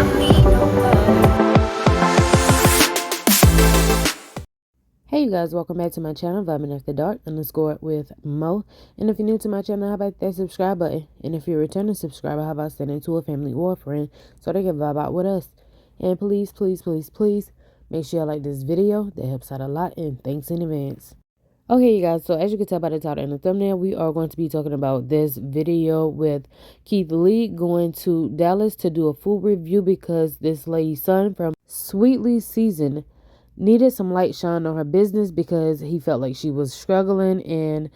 Hey you guys, welcome back to my channel, Vibing After Dark _ with Mo. And if you're new to my channel, how about that subscribe button? And if you're a returning subscriber, how about sending to a family or a friend so they can vibe out with us? And please, please, please, please, make sure you like this video. That helps out a lot, and thanks in advance. Okay, you guys, so as you can tell by the title and the thumbnail, we are going to be talking about this video with Keith Lee going to Dallas to do a food review because this lady's son from Sweetly Seasoned needed some light shine on her business because he felt like she was struggling, and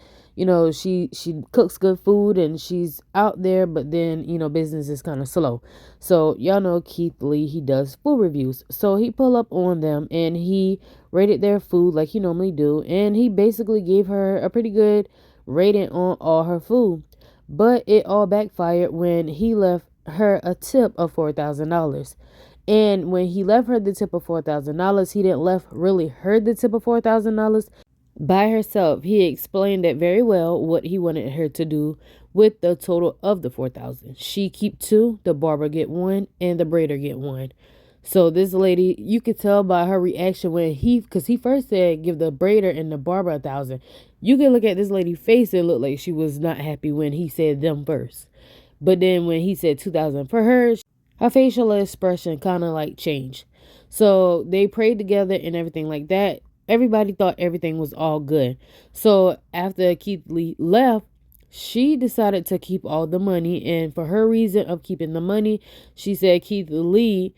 she cooks good food and she's out there, but then business is kind of slow. So y'all know Keith Lee, he does food reviews, so he pulled up on them and he rated their food like he normally do, and he basically gave her a pretty good rating on all her food, but it all backfired when he left her a tip of $4,000. And when he left her the tip of $4,000, he didn't left really her the tip of $4,000 by herself. He explained it very well what he wanted her to do with the total of the $4,000. She keep two, the barber get one, and the braider get one. So this lady, you could tell by her reaction because he first said give the braider and the barber $1,000. You can look at this lady's face and look like she was not happy when he said them first. But then when he said $2,000 for her facial expression kind of like changed. So they prayed together and everything like that. Everybody thought everything was all good. So after Keith Lee left, she decided to keep all the money. And for her reason of keeping the money, she said Keith Lee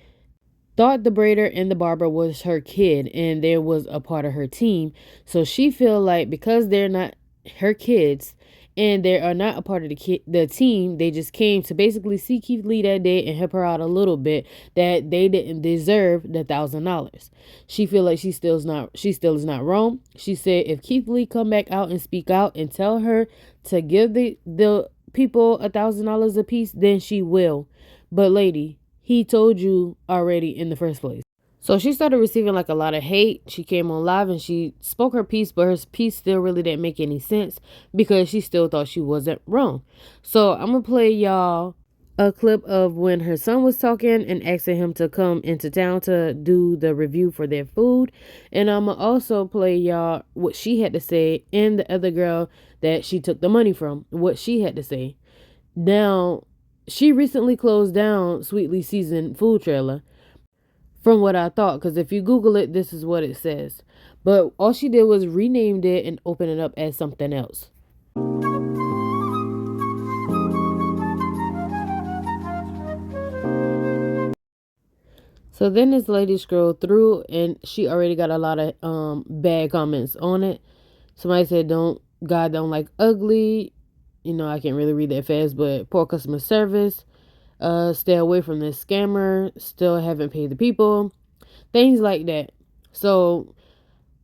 thought the braider and the barber was her kid and there was a part of her team. So she feel like because they're not her kids and they are not a part of the team, they just came to basically see Keith Lee that day and help her out a little bit, that they didn't deserve the $1,000. She feel like she still is not wrong. She said if Keith Lee come back out and speak out and tell her to give the people $1,000 a piece, then she will. But lady, he told you already in the first place. So she started receiving like a lot of hate. She came on live and she spoke her piece, but her piece still really didn't make any sense because she still thought she wasn't wrong. So I'm going to play y'all a clip of when her son was talking and asking him to come into town to do the review for their food. And I'm going to also play y'all what she had to say and the other girl that she took the money from, what she had to say. Now, she recently closed down Sweetly Seasoned Food Trailer. From what I thought, because if you Google it, this is what it says. But all she did was renamed it and open it up as something else. So then this lady scrolled through and she already got a lot of bad comments on it. Somebody said, God don't like ugly. I can't really read that fast, but poor customer service. Stay away from this scammer. Still haven't paid the people. Things like that. So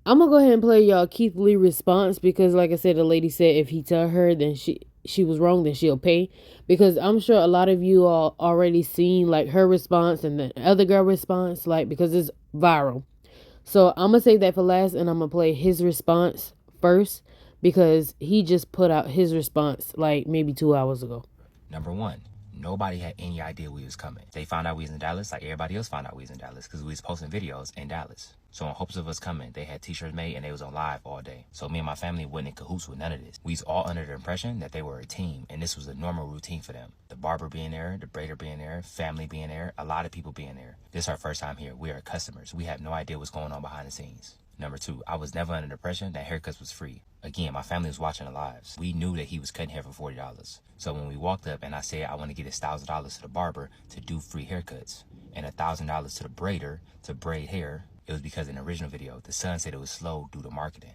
I'm gonna go ahead and play y'all Keith Lee response because, like I said, the lady said if he tell her then she was wrong, then she'll pay. Because I'm sure a lot of you all already seen like her response and the other girl response, like because it's viral. So I'm gonna save that for last, and I'm gonna play his response first because he just put out his response like maybe 2 hours ago. Number one, nobody had any idea we was coming. They found out we was in Dallas like everybody else found out we was in Dallas because we was posting videos in Dallas. So in hopes of us coming, they had t-shirts made and they was on live all day. So me and my family wasn't in cahoots with none of this. We was all under the impression that they were a team and this was a normal routine for them. The barber being there, the braider being there, family being there, a lot of people being there. This is our first time here. We are customers. We have no idea what's going on behind the scenes. Number two, I was never under the impression that haircuts was free. Again, my family was watching the lives. We knew that he was cutting hair for $40. So when we walked up and I said I want to get $1,000 to the barber to do free haircuts and $1,000 to the braider to braid hair, it was because in the original video, the son said it was slow due to marketing.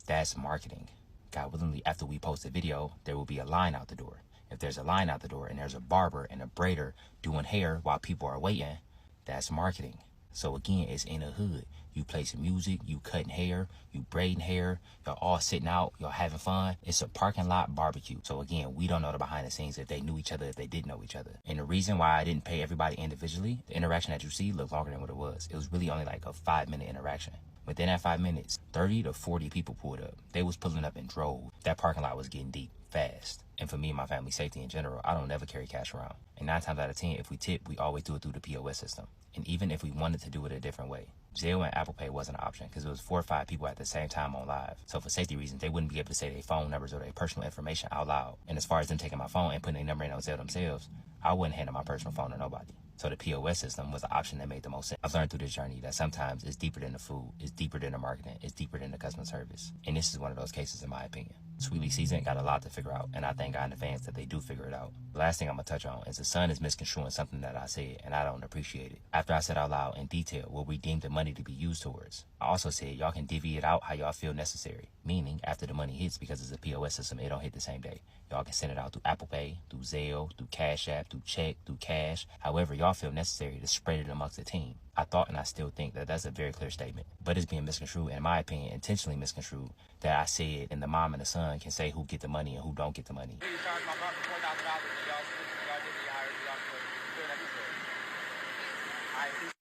That's marketing. God willingly, after we post the video, there will be a line out the door. If there's a line out the door and there's a barber and a braider doing hair while people are waiting, that's marketing. So again, it's in the hood. You play some music, you cutting hair, you braiding hair, y'all all sitting out, y'all having fun. It's a parking lot barbecue. So again, we don't know the behind the scenes if they knew each other, if they didn't know each other. And the reason why I didn't pay everybody individually, the interaction that you see looked longer than what it was. It was really only like a 5-minute interaction. Within that 5 minutes, 30 to 40 people pulled up. They was pulling up in droves. That parking lot was getting deep. fast. And for me and my family's safety in general, I don't never carry cash around. And 9 times out of 10, if we tip, we always do it through the POS system. And even if we wanted to do it a different way, Zelle and Apple Pay wasn't an option because it was 4 or 5 people at the same time on live. So for safety reasons, they wouldn't be able to say their phone numbers or their personal information out loud. And as far as them taking my phone and putting their number in on Zelle themselves, I wouldn't hand my personal phone to nobody. So the POS system was the option that made the most sense. I've learned through this journey that sometimes it's deeper than the food, it's deeper than the marketing, it's deeper than the customer service. And this is one of those cases in my opinion. Sweetly Seasoned got a lot to figure out, and I thank God in advance that they do figure it out. The last thing I'm going to touch on is the son is misconstruing something that I said, and I don't appreciate it. After I said out loud in detail what we deemed the money to be used towards, I also said y'all can divvy it out how y'all feel necessary, meaning after the money hits, because it's a POS system, it don't hit the same day. Y'all can send it out through Apple Pay, through Zelle, through Cash App, through check, through cash, however y'all feel necessary to spread it amongst the team. I thought and I still think that that's a very clear statement, but it's being misconstrued, in my opinion, intentionally misconstrued, that I said and the mom and the son can say who get the money and who don't get the money.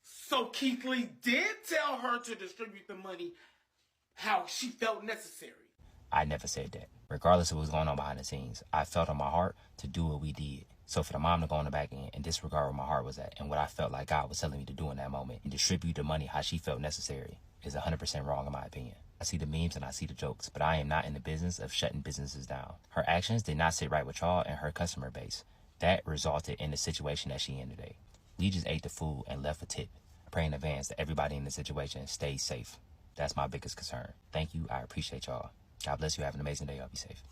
So Keith Lee did tell her to distribute the money how she felt necessary. I never said that. Regardless of what was going on behind the scenes, I felt on my heart to do what we did. So for the mom to go on the back end and disregard where my heart was at and what I felt like God was telling me to do in that moment and distribute the money how she felt necessary is 100% wrong in my opinion. I see the memes and I see the jokes, but I am not in the business of shutting businesses down. Her actions did not sit right with y'all and her customer base. That resulted in the situation that she in today. We just ate the food and left a tip. I pray in advance that everybody in the situation stays safe. That's my biggest concern. Thank you. I appreciate y'all. God bless you. Have an amazing day. Y'all be safe.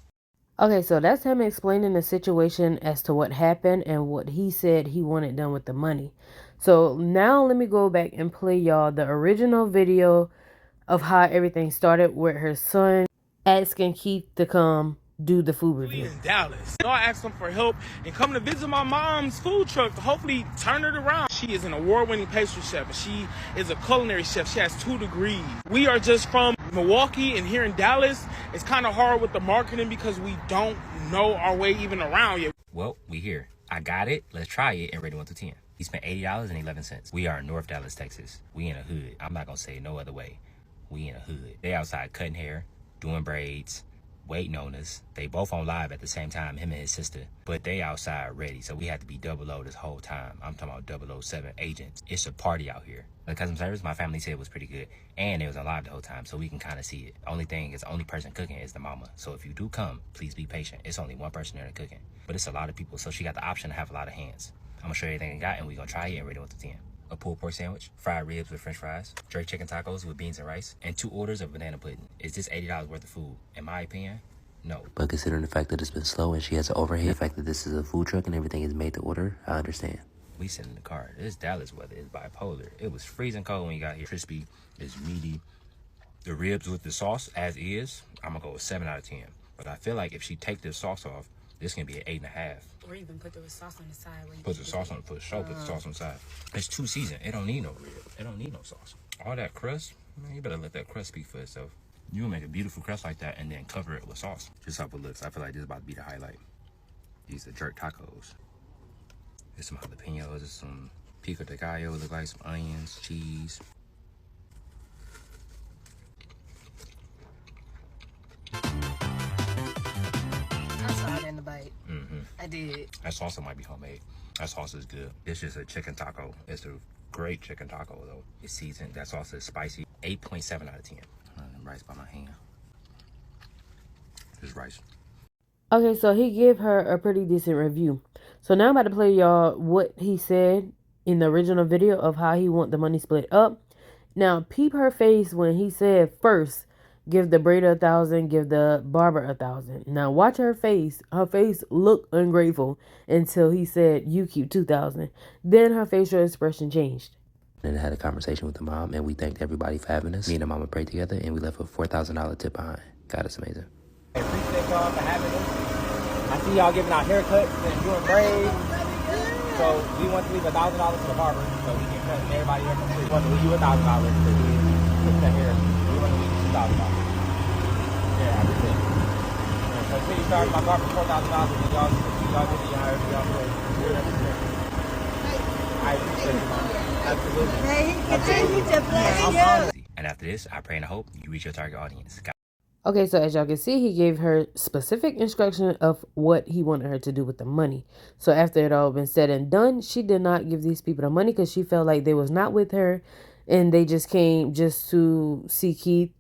Okay, so that's him explaining the situation as to what happened and what he said he wanted done with the money. So now let me go back and play y'all the original video of how everything started with her son asking Keith to come do the food review. In Dallas. So I asked them for help and come to visit my mom's food truck to hopefully turn it around. She is an award-winning pastry chef and she is a culinary chef. She has 2 degrees. We are just from Milwaukee, and here in Dallas, it's kind of hard with the marketing because we don't know our way even around yet. Well, we here. I got it. Let's try it and rate it 1 to 10. He spent $80.11. We are in North Dallas, Texas. We in a hood. I'm not going to say it no other way. We in a hood. They outside cutting hair, doing braids, waiting on us. They both on live at the same time, him and his sister. But they outside ready, so we had to be 00 this whole time. I'm talking about 007 agents. It's a party out here. The customer service, my family said, was pretty good. And it was on live the whole time, so we can kind of see it. The only thing is, the only person cooking is the mama. So if you do come, please be patient. It's only one person there cooking. But it's a lot of people, so she got the option to have a lot of hands. I'm going to show you everything I got, and we're going to try it and rate it 1 to 10. A pulled pork sandwich, fried ribs with french fries, jerk chicken tacos with beans and rice, and 2 orders of banana pudding. Is this $80 worth of food? In my opinion, no. But considering the fact that it's been slow and she has an overhead, the fact that this is a food truck and everything is made to order, I understand. We sit in the car. This Dallas weather is bipolar. It was freezing cold when you got here. Crispy, it's meaty. The ribs with the sauce as is, I'm gonna go with 7 out of 10. But I feel like if she take this sauce off, this can be an 8.5. Or even put the sauce on the side. Put the sauce on, put the sauce on the side. It's 2 seasoned. It don't need no rib. It don't need no sauce. All that crust, man, you better let that crust speak for itself. You will make a beautiful crust like that and then cover it with sauce. Just how it looks. I feel like this is about to be the highlight. These are jerk tacos. There's some jalapenos, there's some pico de gallo, look like some onions, cheese. I saw it in the bite. I did. That salsa might be homemade. That sauce is good. It's just a chicken taco. It's a great chicken taco though. It's seasoned. That sauce is spicy. 8.7 out of 10. Rice by my hand. Just rice. Okay, so he gave her a pretty decent review. So now I'm about to play y'all what he said in the original video of how he want the money split up. Now, peep her face when he said first, give the braider 1,000, give the barber 1,000. Now, watch her face. Her face looked ungrateful until he said, you keep 2,000. Then her facial expression changed. And I had a conversation with the mom, and we thanked everybody for having us. Me and the mama prayed together, and we left a $4,000 tip behind. God, it's amazing. I appreciate y'all for having us. I see y'all giving out haircuts and doing braids. So we want to leave $1,000 to the barber so we can cut everybody hair for free. We want to leave you $1,000 to fix the hair. We want to leave you $2,000. Yeah, I appreciate it. Yeah, so city charged my barber $4,000 and y'all did it. Y'all did. I appreciate it, Mom. Absolutely. And after this, I pray and I hope you reach your target audience. God Okay, so as y'all can see, he gave her specific instruction of what he wanted her to do with the money. So after it all been said and done, she did not give these people the money because she felt like they was not with her and they just came just to see Keith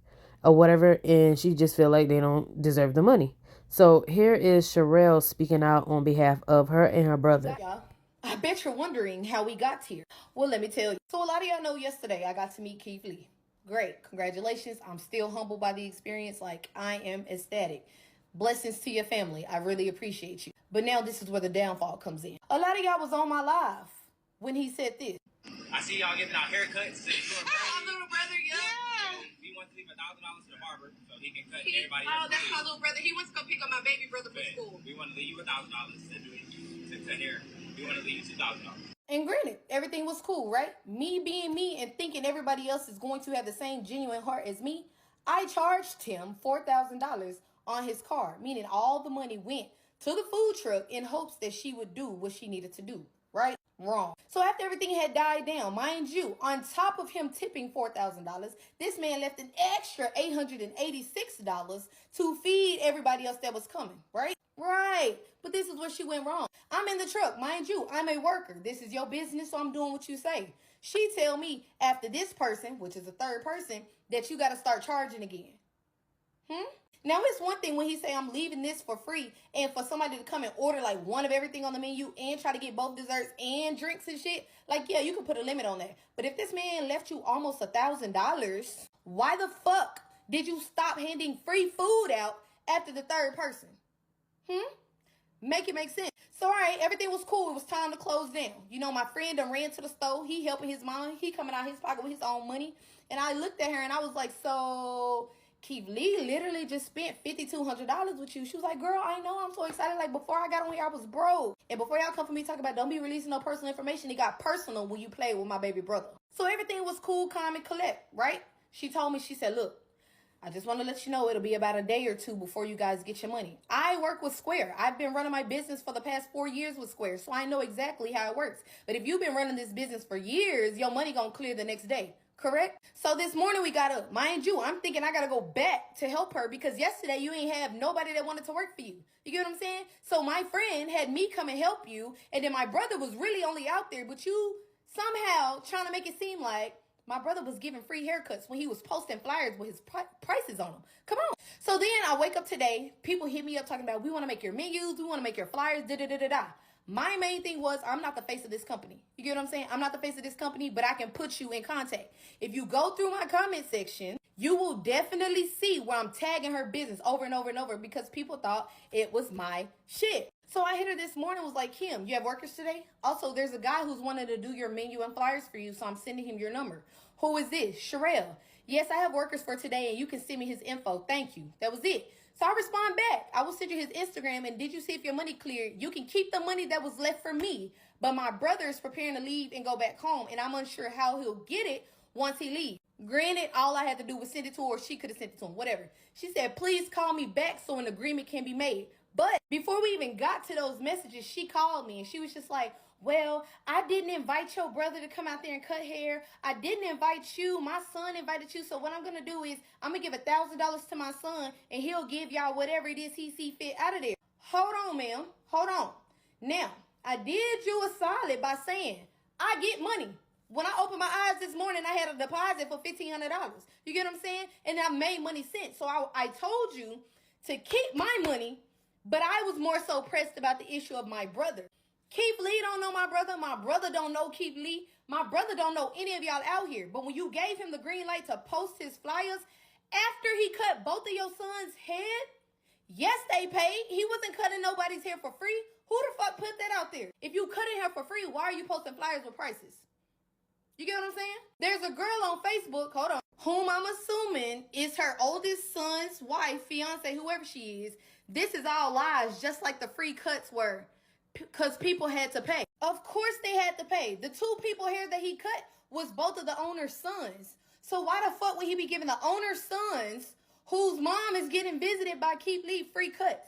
or whatever, and she just feel like they don't deserve the money. So here is Sherelle speaking out on behalf of her and her brother. Y'all, I bet you're wondering how we got here. Well, let me tell you. So a lot of y'all know yesterday I got to meet Keith Lee. Great. Congratulations. I'm still humbled by the experience. Like, I am ecstatic. Blessings to your family. I really appreciate you. But now this is where the downfall comes in. A lot of y'all was on my live when he said this. I see y'all giving out haircuts. My little brother, yeah. We want to leave $1,000 to the barber so he can cut everybody. Oh, that's my little brother. He wants to go pick up my baby brother from school. We want to leave you $1,000 to cut hair. We want to leave you $2,000. And granted, everything was cool, right? Me being me and thinking everybody else is going to have the same genuine heart as me, I charged him $4,000 on his card, meaning all the money went to the food truck in hopes that she would do what she needed to do, right? Wrong. So after everything had died down, mind you, on top of him tipping $4,000, this man left an extra $886 to feed everybody else that was coming, right? Right. But this is where she went wrong. I'm in the truck, mind you, I'm a worker. This is your business, so I'm doing what you say. She tell me after this person, which is a third person, that you got to start charging again. Now, it's one thing when he say I'm leaving this for free and for somebody to come and order like one of everything on the menu and try to get both desserts and drinks and shit. Like, yeah, you can put a limit on that. But if this man left you almost $1,000, why the fuck did you stop handing free food out after the third person? Make it make sense. So, all right, everything was cool. It was time to close down. You know, my friend done ran to the store. He helping his mom. He coming out his pocket with his own money. And I looked at her and I was like, so Keith Lee literally just spent $5,200 with you. She was like, girl, I know, I'm so excited. Like, before I got on here, I was broke. And before y'all come for me talking about don't be releasing no personal information, it got personal when you played with my baby brother. So everything was cool, calm, and collect, right? She told me, she said, look, I just want to let you know it'll be about a day or two before you guys get your money. I work with Square. I've been running my business for the past 4 years with Square, so I know exactly how it works. But if you've been running this business for years, your money gonna clear the next day. Correct? So this morning we got up. Mind you, I'm thinking I gotta go back to help her because yesterday you ain't have nobody that wanted to work for you. You get what I'm saying? So my friend had me come and help you, and then my brother was really only out there, but you somehow trying to make it seem like my brother was giving free haircuts when he was posting flyers with his prices on them. Come on. So then I wake up today, people hit me up talking about, we want to make your menus, we want to make your flyers, da-da-da-da-da. My main thing was, I'm not the face of this company. You get what I'm saying? I'm not the face of this company, but I can put you in contact. If you go through my comment section, you will definitely see where I'm tagging her business over and over and over because people thought it was my shit. So I hit her this morning, was like, Kim, you have workers today? Also, there's a guy who's wanted to do your menu and flyers for you, so I'm sending him your number. Who is this? Sherelle. Yes, I have workers for today, and you can send me his info. Thank you. That was it. So I respond back. I will send you his Instagram, and did you see if your money cleared? You can keep the money that was left for me, but my brother is preparing to leave and go back home, and I'm unsure how he'll get it once he leaves. Granted, all I had to do was send it to her, or she could have sent it to him, whatever. She said, please call me back so an agreement can be made. But before we even got to those messages, she called me, and she was just like, well, I didn't invite your brother to come out there and cut hair. I didn't invite you. My son invited you. So what I'm going to do is I'm going to give $1,000 to my son, and he'll give y'all whatever it is he see fit out of there. Hold on, ma'am. Hold on. Now, I did you a solid by saying I get money. When I opened my eyes this morning, I had a deposit for $1,500. You get what I'm saying? And I made money since. So I told you to keep my money, but I was more so pressed about the issue of my brother. Keith Lee don't know my brother. My brother don't know Keith Lee. My brother don't know any of y'all out here. But when you gave him the green light to post his flyers, after he cut both of your sons' head, yes, they paid. He wasn't cutting nobody's hair for free. Who the fuck put that out there? If you cutting hair for free, why are you posting flyers with prices? You get what I'm saying? There's a girl on Facebook, hold on, whom I'm assuming is her oldest son's wife, fiance, whoever she is. This is all lies, just like the free cuts were. Because people had to pay. Of course they had to pay. The 2 people hair that he cut was both of the owner's sons. So why the fuck would he be giving the owner's sons, whose mom is getting visited by Keith Lee, free cuts?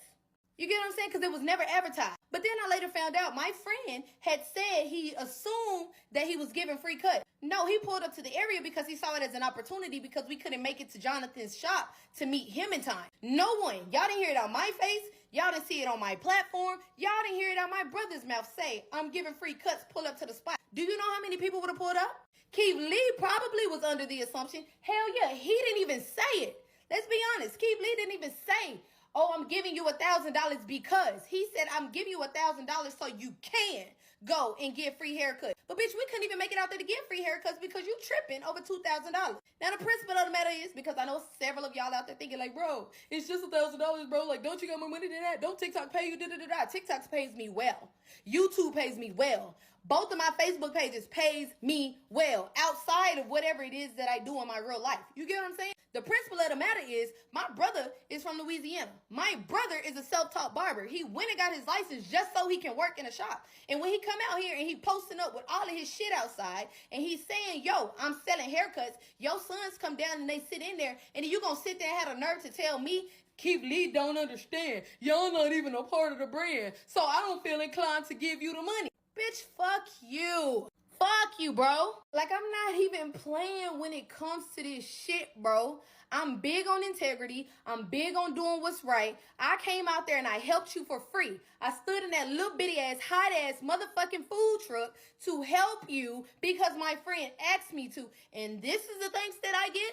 You get what I'm saying? Because it was never advertised. But then I later found out my friend had said he assumed that he was giving free cut. No, he pulled up to the area because he saw it as an opportunity because we couldn't make it to Jonathan's shop to meet him in time. No one. Y'all didn't hear it on my face. Y'all didn't see it on my platform. Y'all didn't hear it out my brother's mouth say, I'm giving free cuts, pull up to the spot. Do you know how many people would have pulled up? Keith Lee probably was under the assumption, hell yeah, he didn't even say it. Let's be honest. Keith Lee didn't even say, oh, I'm giving you $1,000 because. He said, I'm giving you $1,000 so you can go and get free haircuts. But bitch, we couldn't even make it out there to get free haircuts because you tripping over $2,000. Now the principle of the matter is, because I know several of y'all out there thinking like, bro, it's just $1,000, bro. Like, don't you got more money than that? Don't TikTok pay you? TikTok pays me well. YouTube pays me well. Both of my Facebook pages pays me well outside of whatever it is that I do in my real life. You get what I'm saying? The principle of the matter is my brother is from Louisiana. My brother is a self-taught barber. He went and got his license just so he can work in a shop. And when he come out here and he posting up with all of his shit outside and he's saying, yo, I'm selling haircuts. Your sons come down and they sit in there and you gonna sit there and have a nerve to tell me Keith Lee don't understand. Y'all not even a part of the brand. So I don't feel inclined to give you the money. Bitch, fuck you. Fuck you, bro. Like, I'm not even playing when it comes to this shit, bro. I'm big on integrity. I'm big on doing what's right. I came out there and I helped you for free. I stood in that little bitty ass, hot ass motherfucking food truck to help you because my friend asked me to. And this is the thanks that I get.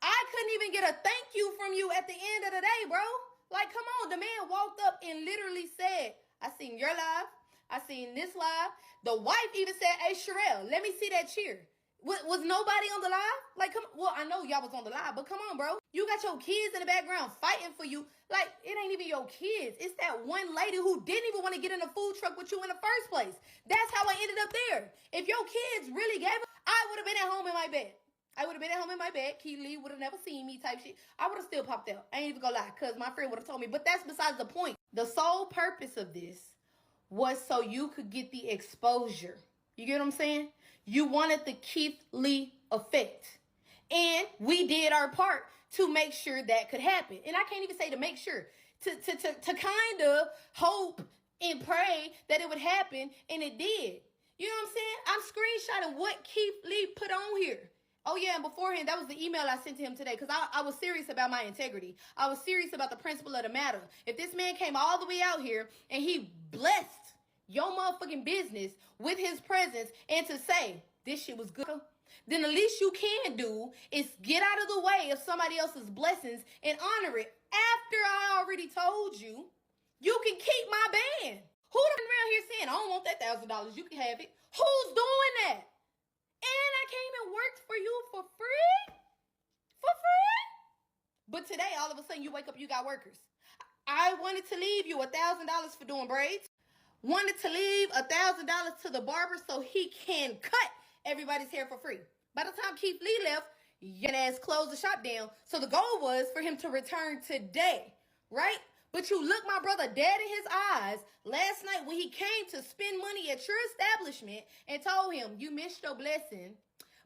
I couldn't even get a thank you from you at the end of the day, bro. Like, come on. The man walked up and literally said, I seen your live. I seen this live. The wife even said, hey, Sherelle, let me see that cheer. Was nobody on the live? Like, come on. Well, I know y'all was on the live, but come on, bro. You got your kids in the background fighting for you. Like, it ain't even your kids. It's that one lady who didn't even want to get in a food truck with you in the first place. That's how I ended up there. If your kids really gave up, I would have been at home in my bed. I would have been at home in my bed. Keith Lee would have never seen me type shit. I would have still popped out. I ain't even gonna lie, because my friend would have told me. But that's besides the point. The sole purpose of this was so you could get the exposure. You get what I'm saying? You wanted the Keith Lee effect. And we did our part to make sure that could happen. And I can't even say to make sure. To kind of hope and pray that it would happen. And it did. You know what I'm saying? I'm screenshotting what Keith Lee put on here. Oh, yeah, and beforehand, that was the email I sent to him today because I was serious about my integrity. I was serious about the principle of the matter. If this man came all the way out here and he blessed your motherfucking business with his presence and to say, this shit was good, then the least you can do is get out of the way of somebody else's blessings and honor it. After I already told you, you can keep my band. Who around here saying, I don't want that $1,000, you can have it? Who's doing that? And I came and worked for you for free? For free? But today, all of a sudden, you wake up, you got workers. I wanted to leave you $1,000 for doing braids. Wanted to leave $1,000 to the barber so he can cut everybody's hair for free. By the time Keith Lee left, your ass closed the shop down. So the goal was for him to return today, right? But you look my brother dead in his eyes last night when he came to spend money at your establishment and told him, you missed your blessing,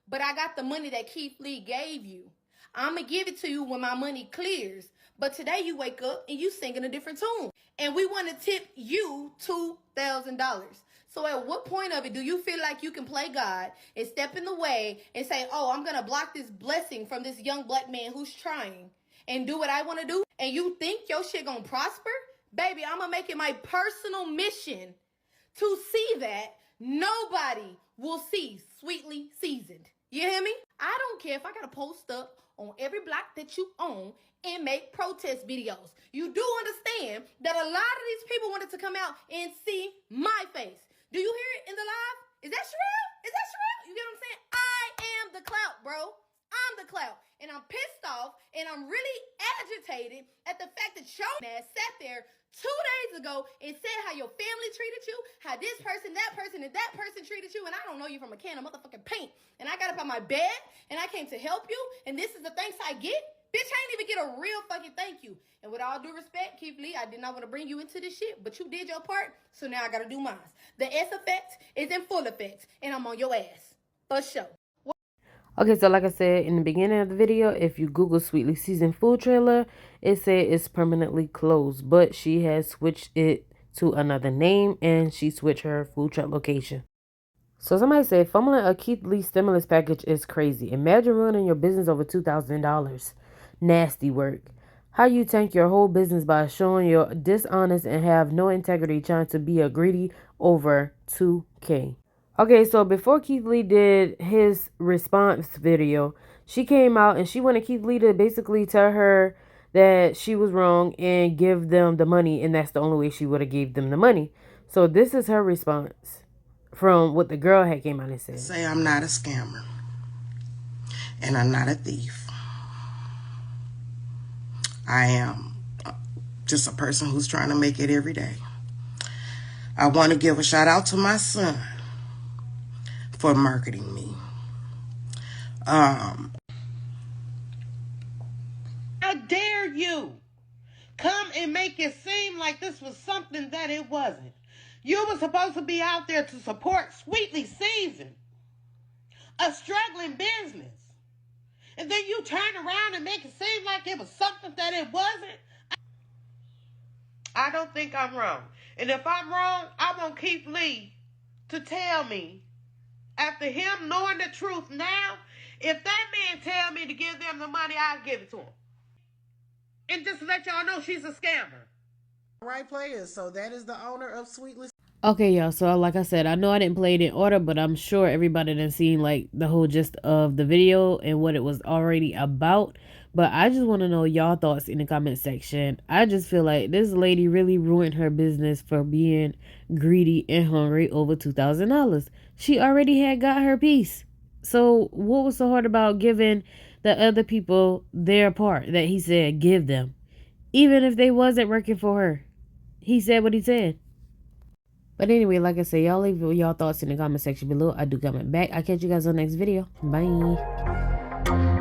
but I got the money that Keith Lee gave you. I'm going to give it to you when my money clears. But today you wake up and you singing a different tune. And we want to tip you $2,000. So at what point of it do you feel like you can play God and step in the way and say, oh, I'm going to block this blessing from this young black man who's trying and do what I want to do? And you think your shit gonna prosper? Baby, I'm gonna make it my personal mission to see that nobody will see Sweetly Seasoned. You hear me? I don't care if I gotta post up on every block that you own and make protest videos. You do understand that a lot of these people wanted to come out and see my face. Do you hear it in the live? Is that Sherelle? Is that Sherelle? You get what I'm saying? I am the clout, bro. I'm the clout. And I'm pissed off and I'm really agitated at the fact that your ass sat there 2 days ago and said how your family treated you, how this person, that person, and that person treated you, and I don't know you from a can of motherfucking paint. And I got up on my bed and I came to help you, and this is the thanks I get? Bitch, I ain't even get a real fucking thank you. And with all due respect, Keith Lee, I did not want to bring you into this shit, but you did your part, so now I gotta do mine. The S effect is in full effect, and I'm on your ass. For sure. Okay, so like I said in the beginning of the video, if you Google Sweetly Seasoned food trailer, it said it's permanently closed, but she has switched it to another name, and she switched her food truck location. So somebody said fumbling a Keith Lee stimulus package is crazy. Imagine ruining your business over $2,000. Nasty work. How you tank your whole business by showing you're dishonest and have no integrity trying to be a greedy over 2K. Okay, so before Keith Lee did his response video, she came out and she wanted Keith Lee to basically tell her that she was wrong and give them the money, and that's the only way she would have gave them the money. So this is her response from what the girl had came out and said. Say I'm not a scammer and I'm not a thief. I am just a person who's trying to make it every day. I want to give a shout out to my son for marketing me. How dare you come and make it seem like this was something that it wasn't? You were supposed to be out there to support Sweetly Seasoned, a struggling business. And then you turn around and make it seem like it was something that it wasn't. I don't think I'm wrong. And if I'm wrong, I want Keith Lee to tell me, after him knowing the truth now, if that man tell me to give them the money, I'll give it to him. And just to let y'all know, she's a scammer. Right players, so that is the owner of Sweetly. Okay, y'all, so like I said, I know I didn't play it in order, but I'm sure everybody done seen like the whole gist of the video and what it was already about. But I just want to know y'all thoughts in the comment section. I just feel like this lady really ruined her business for being greedy and hungry over $2,000. She already had got her piece. So what was so hard about giving the other people their part that he said give them? Even if they wasn't working for her. He said what he said. But anyway, like I said, y'all leave y'all thoughts in the comment section below. I do comment back. I'll catch you guys on the next video. Bye.